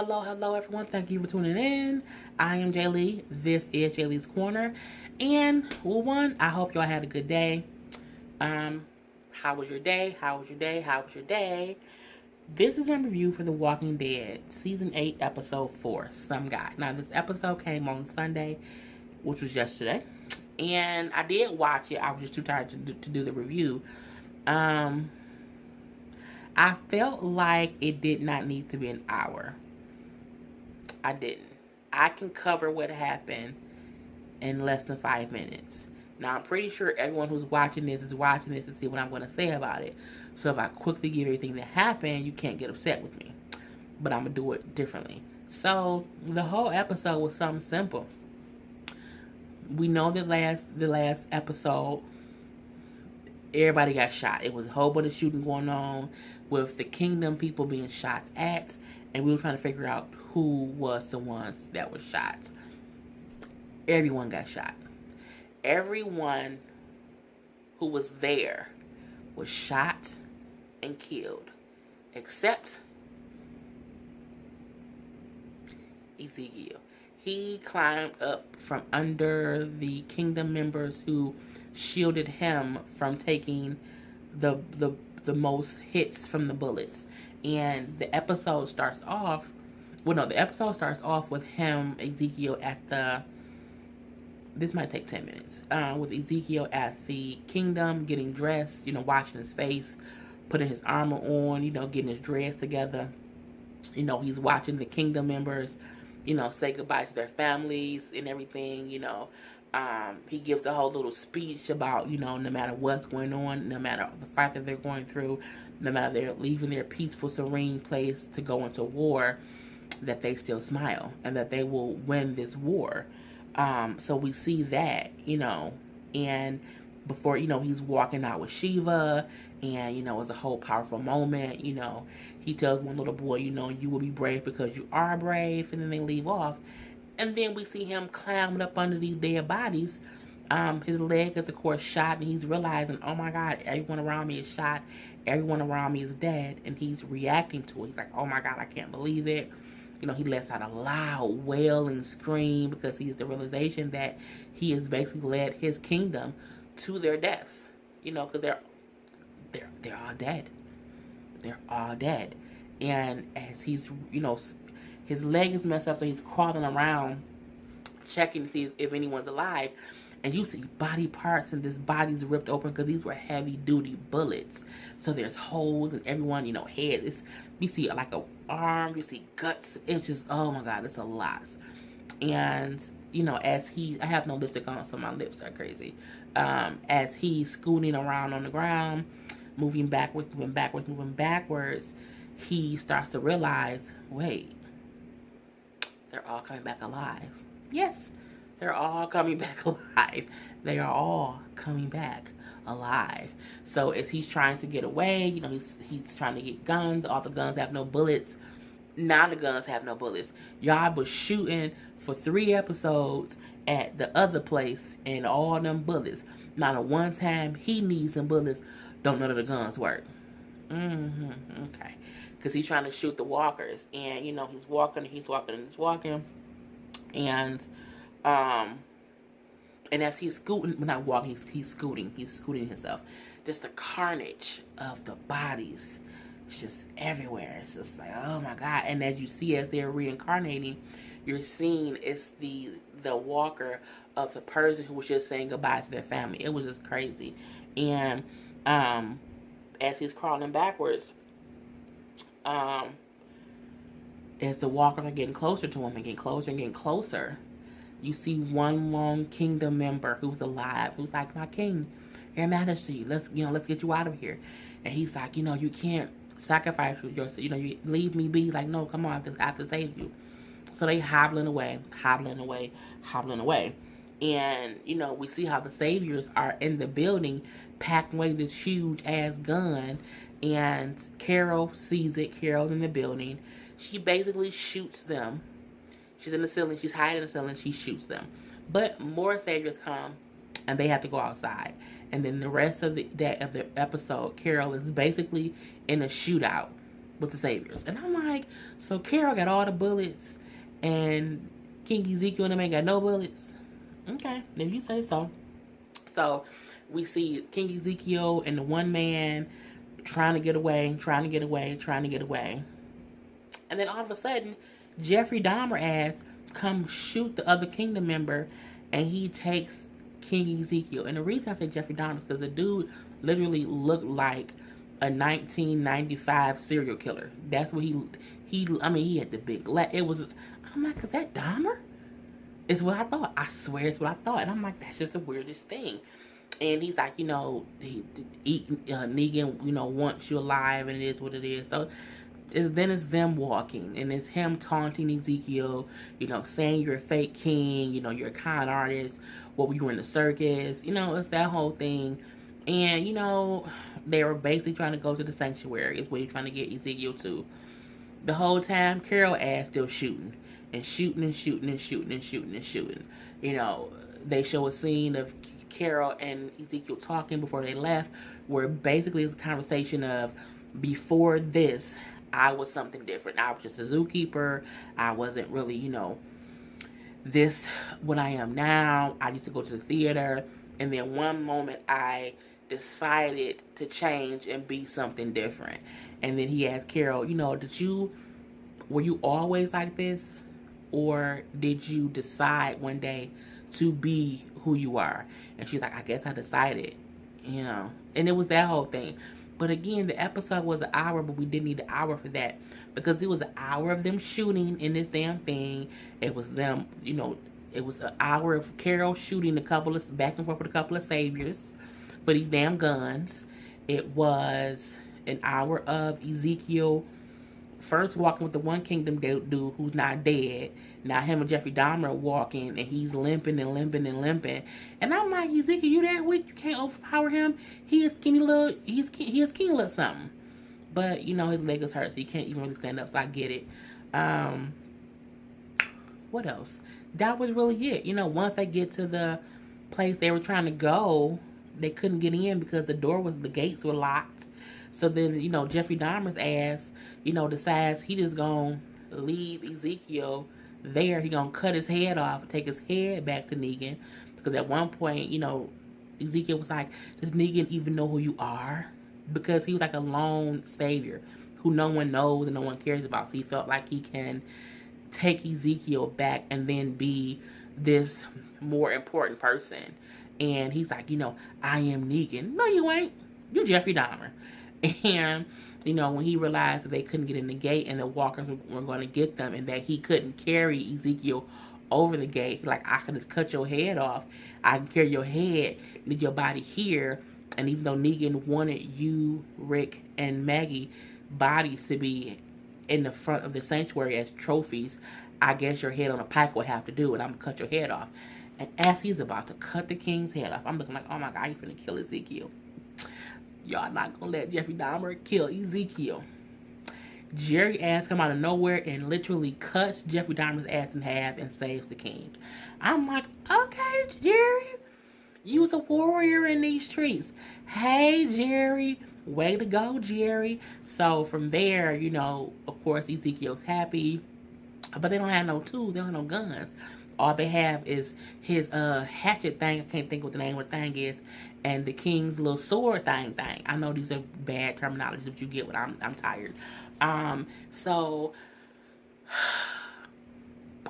hello, everyone. Thank you for tuning in. I am Jay Lee. This is Jay Lee's Corner. And, I hope y'all had a good day. How was your day? How was your day? How was your day? This is my review for The Walking Dead, Season 8, Episode 4, Some Guy. Now, this episode came on Sunday, which was yesterday. And I did watch it. I was just too tired to do the review. I felt like it did not need to be an hour. I didn't. I can cover what happened in less than 5 minutes. Now, I'm pretty sure everyone who's watching this is watching this to see what I'm going to say about it. So if I quickly give everything that happened, you can't get upset with me. But I'm going to do it differently. So, the whole episode was something simple. We know that the last episode, everybody got shot. It was a whole bunch of shooting going on with the kingdom people being shot at. And we were trying to figure out who was the ones that were shot. Everyone got shot. Everyone who was there was shot and killed. Except Ezekiel. He climbed up from under the kingdom members who shielded him from taking the most hits from the bullets. And the episode starts off with him, Ezekiel, at the, this might take 10 minutes, with Ezekiel at the kingdom, getting dressed, washing his face, putting his armor on, getting his dress together. He's watching the kingdom members, say goodbye to their families and everything, He gives a whole little speech about, no matter what's going on, no matter the fight that they're going through, no matter they're leaving their peaceful, serene place to go into war, that they still smile and that they will win this war. So we see that, and before, he's walking out with Shiva, and, it's a whole powerful moment, he tells one little boy, you will be brave because you are brave, and then they leave off. And then we see him climbing up under these dead bodies. His leg is, of course, shot, and he's realizing, oh my God, everyone around me is shot. Everyone around me is dead. And he's reacting to it. He's like, oh my God, I can't believe it. He lets out a loud wailing scream because he's the realization that he has basically led his kingdom to their deaths. Because they're all dead. They're all dead. And as he's, his leg is messed up, so he's crawling around, checking to see if anyone's alive. And you see body parts, and this body's ripped open because these were heavy-duty bullets. So there's holes in everyone, head. You see like a arm, you see guts. It's just, oh my God, it's a lot. And, as I have no lipstick on, so my lips are crazy. As he's scooting around on the ground, moving backwards, he starts to realize, wait, they're all coming back alive. Yes, they're all coming back alive. They are all coming back alive. So as he's trying to get away, he's trying to get guns. All the guns have no bullets. Now the guns have no bullets. Y'all was shooting for 3 episodes at the other place and all them bullets. Not a one time he needs some bullets. Don't none of the guns work. Okay. Because he's trying to shoot the walkers. And, he's walking. And as he's scooting, well, not walking, he's scooting himself. Just the carnage of the bodies. It's just everywhere. It's just like, oh my God. And as you see, as they're reincarnating, you're seeing it's the walker of the person who was just saying goodbye to their family. It was just crazy. And as he's crawling backwards, as the walkers are getting closer to him and getting closer, you see one lone kingdom member who's alive, who's like, my king, your majesty, let's get you out of here. And he's like, you can't sacrifice yourself, you leave me be. Like, no, come on, I have to save you. So they hobbling away. And, we see how the saviors are in the building, packing away this huge ass gun. And Carol sees it. Carol's in the building. She basically shoots them. She's in the ceiling. She's hiding in the ceiling. She shoots them. But more saviors come, and they have to go outside. And then the rest of the episode, Carol is basically in a shootout with the saviors. And I'm like, so Carol got all the bullets and King Ezekiel and them ain't got no bullets? Okay, if you say so. So we see King Ezekiel and the one man trying to get away, trying to get away, trying to get away. And then all of a sudden, Jeffrey Dahmer asks, come shoot the other kingdom member, and he takes King Ezekiel. And the reason I say Jeffrey Dahmer is because the dude literally looked like a 1995 serial killer. That's what he had the big it was, I'm like, is that Dahmer? It's what I thought. I swear it's what I thought. And I'm like, that's just the weirdest thing. And he's like, Negan, wants you alive, and it is what it is. So it's them walking, and it's him taunting Ezekiel, saying you're a fake king, you're a con artist, what you were in the circus, it's that whole thing. And, they were basically trying to go to the sanctuary, is where you're trying to get Ezekiel to. The whole time, Carol ass still shooting, and shooting, and shooting, and shooting, and shooting, and shooting. They show a scene of Carol and Ezekiel talking before they left, where basically it's a conversation of, before this, I was something different. I was just a zookeeper. I wasn't really, this what I am now. I used to go to the theater, and then one moment I decided to change and be something different. And then he asked Carol, were you always like this, or did you decide one day to be who you are? And she's like, I guess I decided, and it was that whole thing. But again, the episode was an hour, but we didn't need an hour for that, because it was an hour of them shooting in this damn thing. It was them, it was an hour of Carol shooting back and forth with a couple of saviors for these damn guns. It was an hour of Ezekiel first walking with the one kingdom dude who's not dead. Now him and Jeffrey Dahmer walking, and he's limping and limping and limping. And I'm like, Ezekiel, you that weak? You can't overpower him. He is skinny little. He is skinny little something. But his leg is hurt, so he can't even really stand up. So I get it. What else? That was really it. Once they get to the place they were trying to go, they couldn't get in because the gates were locked. So then, Jeffrey Dahmer's ass, decides he just gonna leave Ezekiel there. He gonna cut his head off, take his head back to Negan. Because at one point, Ezekiel was like, does Negan even know who you are? Because he was like a lone savior who no one knows and no one cares about. So he felt like he can take Ezekiel back and then be this more important person. And he's like, I am Negan. No, you ain't. You Jeffrey Dahmer. And, when he realized that they couldn't get in the gate and the walkers were going to get them, and that he couldn't carry Ezekiel over the gate, like, I could just cut your head off. I can carry your head, leave your body here. And even though Negan wanted you, Rick, and Maggie bodies to be in the front of the sanctuary as trophies, I guess your head on a pike will have to do it. I'm going to cut your head off. And as he's about to cut the king's head off, I'm looking like, oh my God, he's finna kill Ezekiel. Y'all not gonna let Jeffrey Dahmer kill Ezekiel. Jerry ass come out of nowhere and literally cuts Jeffrey Dahmer's ass in half and saves the king. I'm like, okay, Jerry, you was a warrior in these streets. Hey, Jerry, way to go, Jerry. So from there, of course, Ezekiel's happy, but they don't have no tools, they don't have no guns. All they have is his hatchet thing. I can't think what the name of the thing is. And the king's little sword thing. I know these are bad terminologies, but you get what I'm tired. So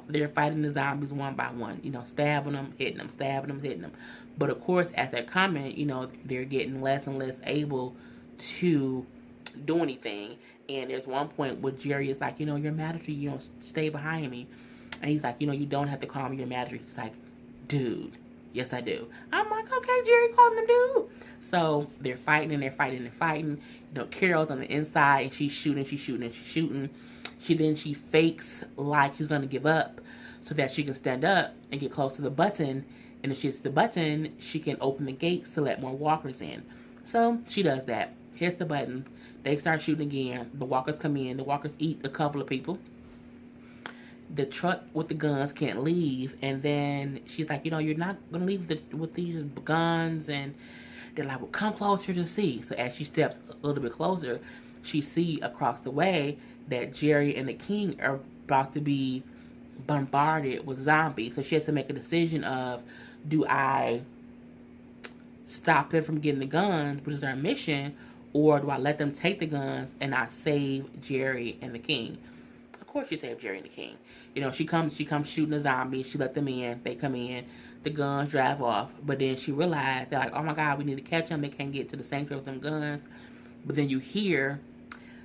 they're fighting the zombies one by one. Stabbing them, hitting them, stabbing them, hitting them. But of course, as they're coming, they're getting less and less able to do anything. And there's one point where Jerry is like, your majesty, stay behind me. And he's like, you don't have to call me your majesty. He's like, dude, yes I do. I'm like, okay, Jerry, call him dude. So they're fighting and they're fighting and fighting. Carol's on the inside and she's shooting, she's shooting, and she's shooting. She fakes like she's gonna give up so that she can stand up and get close to the button. And if she hits the button, she can open the gates to let more walkers in. So she does that. Hits the button. They start shooting again. The walkers come in. The walkers eat a couple of people. The truck with the guns can't leave, and then she's like, you're not gonna leave with these guns, and they're like, well, come closer to see. So as she steps a little bit closer, she see across the way that Jerry and the king are about to be bombarded with zombies. So she has to make a decision of, do I stop them from getting the guns, which is our mission, or do I let them take the guns and I save Jerry and the king? Of course, she saved Jerry and the king. She comes shooting the zombies. She let them in. They come in. The guns drive off. But then she realized, they're like, oh my God, we need to catch them. They can't get to the sanctuary with them guns. But then you hear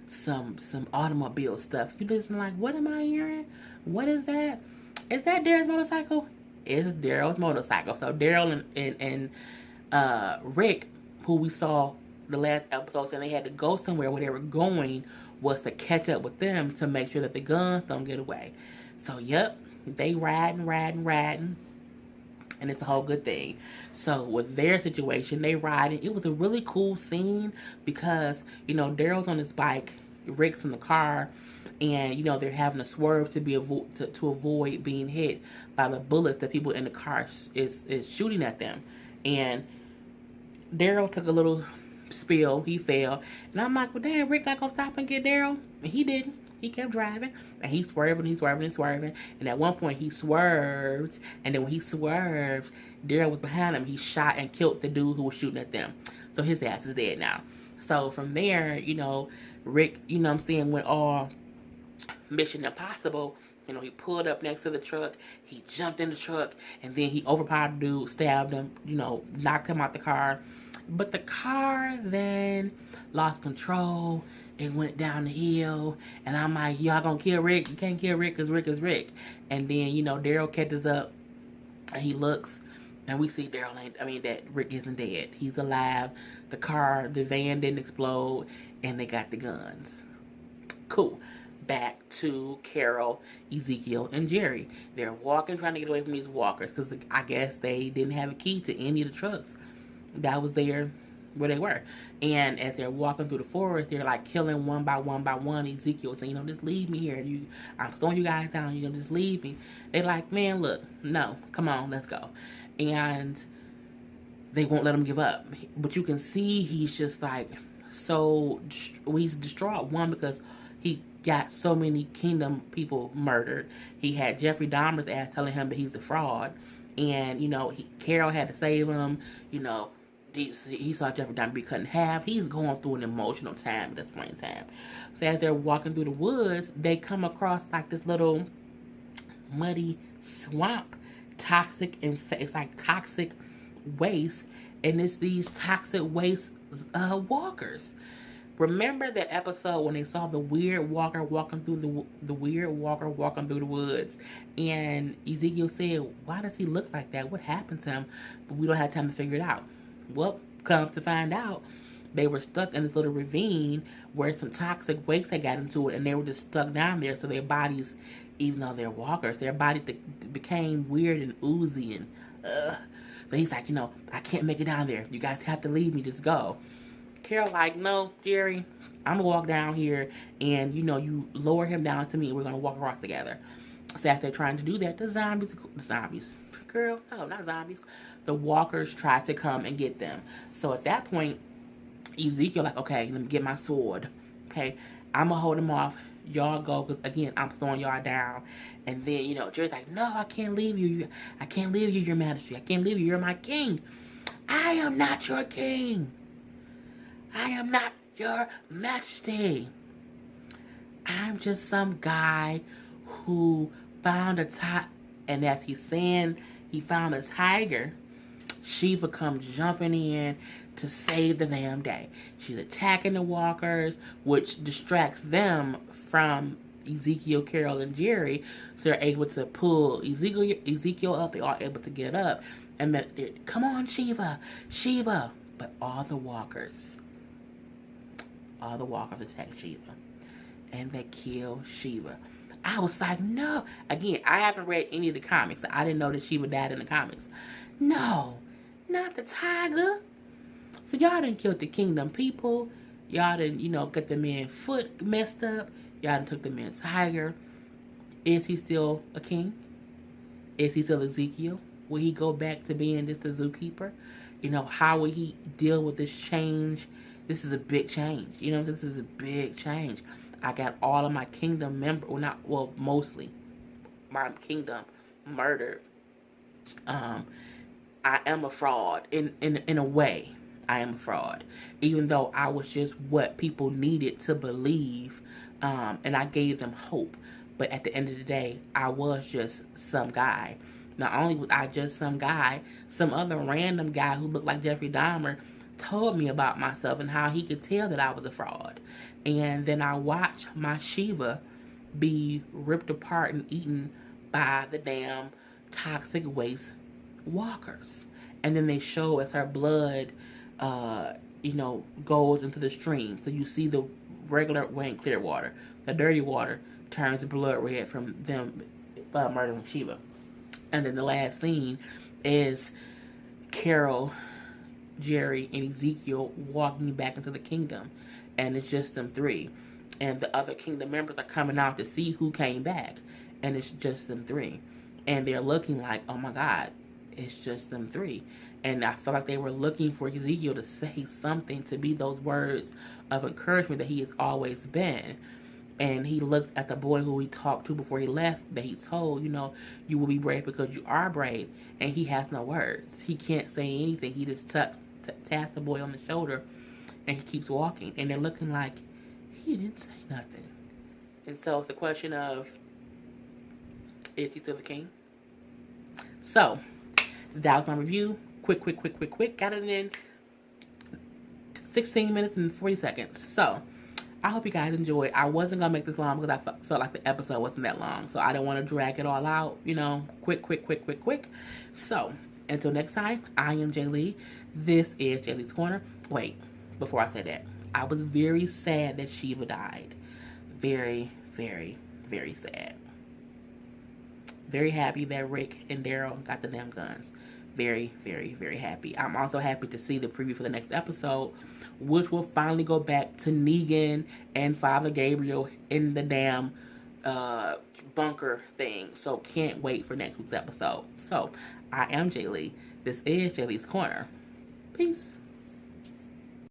some automobile stuff. You listen like, what am I hearing? What is that? Is that Daryl's motorcycle? It's Daryl's motorcycle. So Daryl and Rick, who we saw the last episode, saying they had to go somewhere where they were going was to catch up with them to make sure that the guns don't get away. So, yep, they riding, and it's a whole good thing. So, with their situation, they riding. It was a really cool scene because, Daryl's on his bike, Rick's in the car, and, they're having to swerve to avoid being hit by the bullets that people in the car is shooting at them. And Daryl took a little spill. He fell. And I'm like, well, damn, Rick not gonna stop and get Daryl? And he didn't. He kept driving. And he's swerving. And at one point, he swerved. And then when he swerved, Daryl was behind him. He shot and killed the dude who was shooting at them. So his ass is dead now. So from there, Rick, went all Mission Impossible. He pulled up next to the truck. He jumped in the truck. And then he overpowered the dude, stabbed him, knocked him out the car. But the car then lost control. It went down the hill. And I'm like, y'all gonna kill Rick? You can't kill Rick because Rick is Rick. And then, Daryl catches up. And he looks. And we see that Rick isn't dead. He's alive. The van didn't explode. And they got the guns. Cool. Back to Carol, Ezekiel, and Jerry. They're walking, trying to get away from these walkers. Because I guess they didn't have a key to any of the trucks that was there where they were. And as they're walking through the forest, they're like killing one by one. Ezekiel saying, just leave me here. I'm throwing you guys down. Just leave me. They're like, man, look, no, come on, let's go. And they won't let him give up. But you can see he's just like he's distraught. One, because he got so many kingdom people murdered. He had Jeffrey Dahmer's ass telling him that he's a fraud. And, Carol had to save him. He saw Jeffrey Dahmer be cut in half. He's going through an emotional time at this point in time. So as they're walking through the woods, they come across like this little muddy swamp. It's like toxic waste. And it's these toxic waste walkers. Remember that episode when they saw the weird walker walking through the woods, and Ezekiel said, "Why does he look like that? What happened to him?" But we don't have time to figure it out. Well, comes to find out, they were stuck in this little ravine where some toxic waste had got into it, and they were just stuck down there. So their bodies, even though they're walkers, their bodies became weird and oozy and So he's like, I can't make it down there. You guys have to leave me. Just go. Carol like, no, Jerry, I'm gonna walk down here, and you lower him down to me, and we're gonna walk across together. So as they're trying to do that, the zombies, girl, no, not zombies, the walkers try to come and get them. So at that point, Ezekiel like, okay, let me get my sword. Okay, I'm gonna hold him off. Y'all go, because again, I'm throwing y'all down. And then Jerry's like, no, I can't leave you. I can't leave you, Your Majesty. I can't leave you. You're my king. I am not your king. I am not your majesty. I'm just some guy who found a tiger. And as he's saying he found a tiger, Shiva comes jumping in to save the damn day. She's attacking the walkers, which distracts them from Ezekiel, Carol, and Jerry. So they're able to pull Ezekiel up. They're all able to get up. And come on, Shiva. But all the walkers attack Shiva. And they kill Shiva. I was like, no. Again, I haven't read any of the comics. So I didn't know that Shiva died in the comics. No, not the tiger. So y'all done killed the kingdom people. Y'all done, got the man's foot messed up. Y'all done took the man's tiger. Is he still a king? Is he still Ezekiel? Will he go back to being just a zookeeper? How will he deal with this change this is a big change. You know, this is a big change. I got all of my kingdom members, mostly my kingdom murdered. Um, I am a fraud in a way. I am a fraud, even though I was just what people needed to believe, and I gave them hope. But at the end of the day, I was just some guy. Not only was I just some guy, some other random guy who looked like Jeffrey Dahmer told me about myself and how he could tell that I was a fraud. And then I watched my Shiva be ripped apart and eaten by the damn toxic waste walkers. And then they show as her blood, goes into the stream. So you see the regular, clear water. The dirty water turns blood red from them murdering Shiva. And then the last scene is Carol, Jerry, and Ezekiel walking back into the kingdom. And it's just them three. And the other kingdom members are coming out to see who came back. And it's just them three. And they're looking like, oh my God, it's just them three. And I feel like they were looking for Ezekiel to say something, to be those words of encouragement that he has always been. And he looks at the boy who he talked to before he left, that he told, you will be brave because you are brave. And he has no words. He can't say anything. He just taps the boy on the shoulder and he keeps walking. And they're looking like he didn't say nothing. And so it's a question of, is he still the king? So, that was my review. Quick. Got it in 16 minutes and 40 seconds. So, I hope you guys enjoyed. I wasn't going to make this long because I felt like the episode wasn't that long. So, I didn't want to drag it all out. Quick. So, until next time, I am Jay Lee. This is Jay Lee's Corner. Wait, before I say that, I was very sad that Shiva died. Very, very, very sad. Very happy that Rick and Daryl got the damn guns. Very, very, very happy. I'm also happy to see the preview for the next episode, which will finally go back to Negan and Father Gabriel in the damn bunker thing. So can't wait for next week's episode. So I am Jay Lee. This is Jay Lee's Corner. Peace.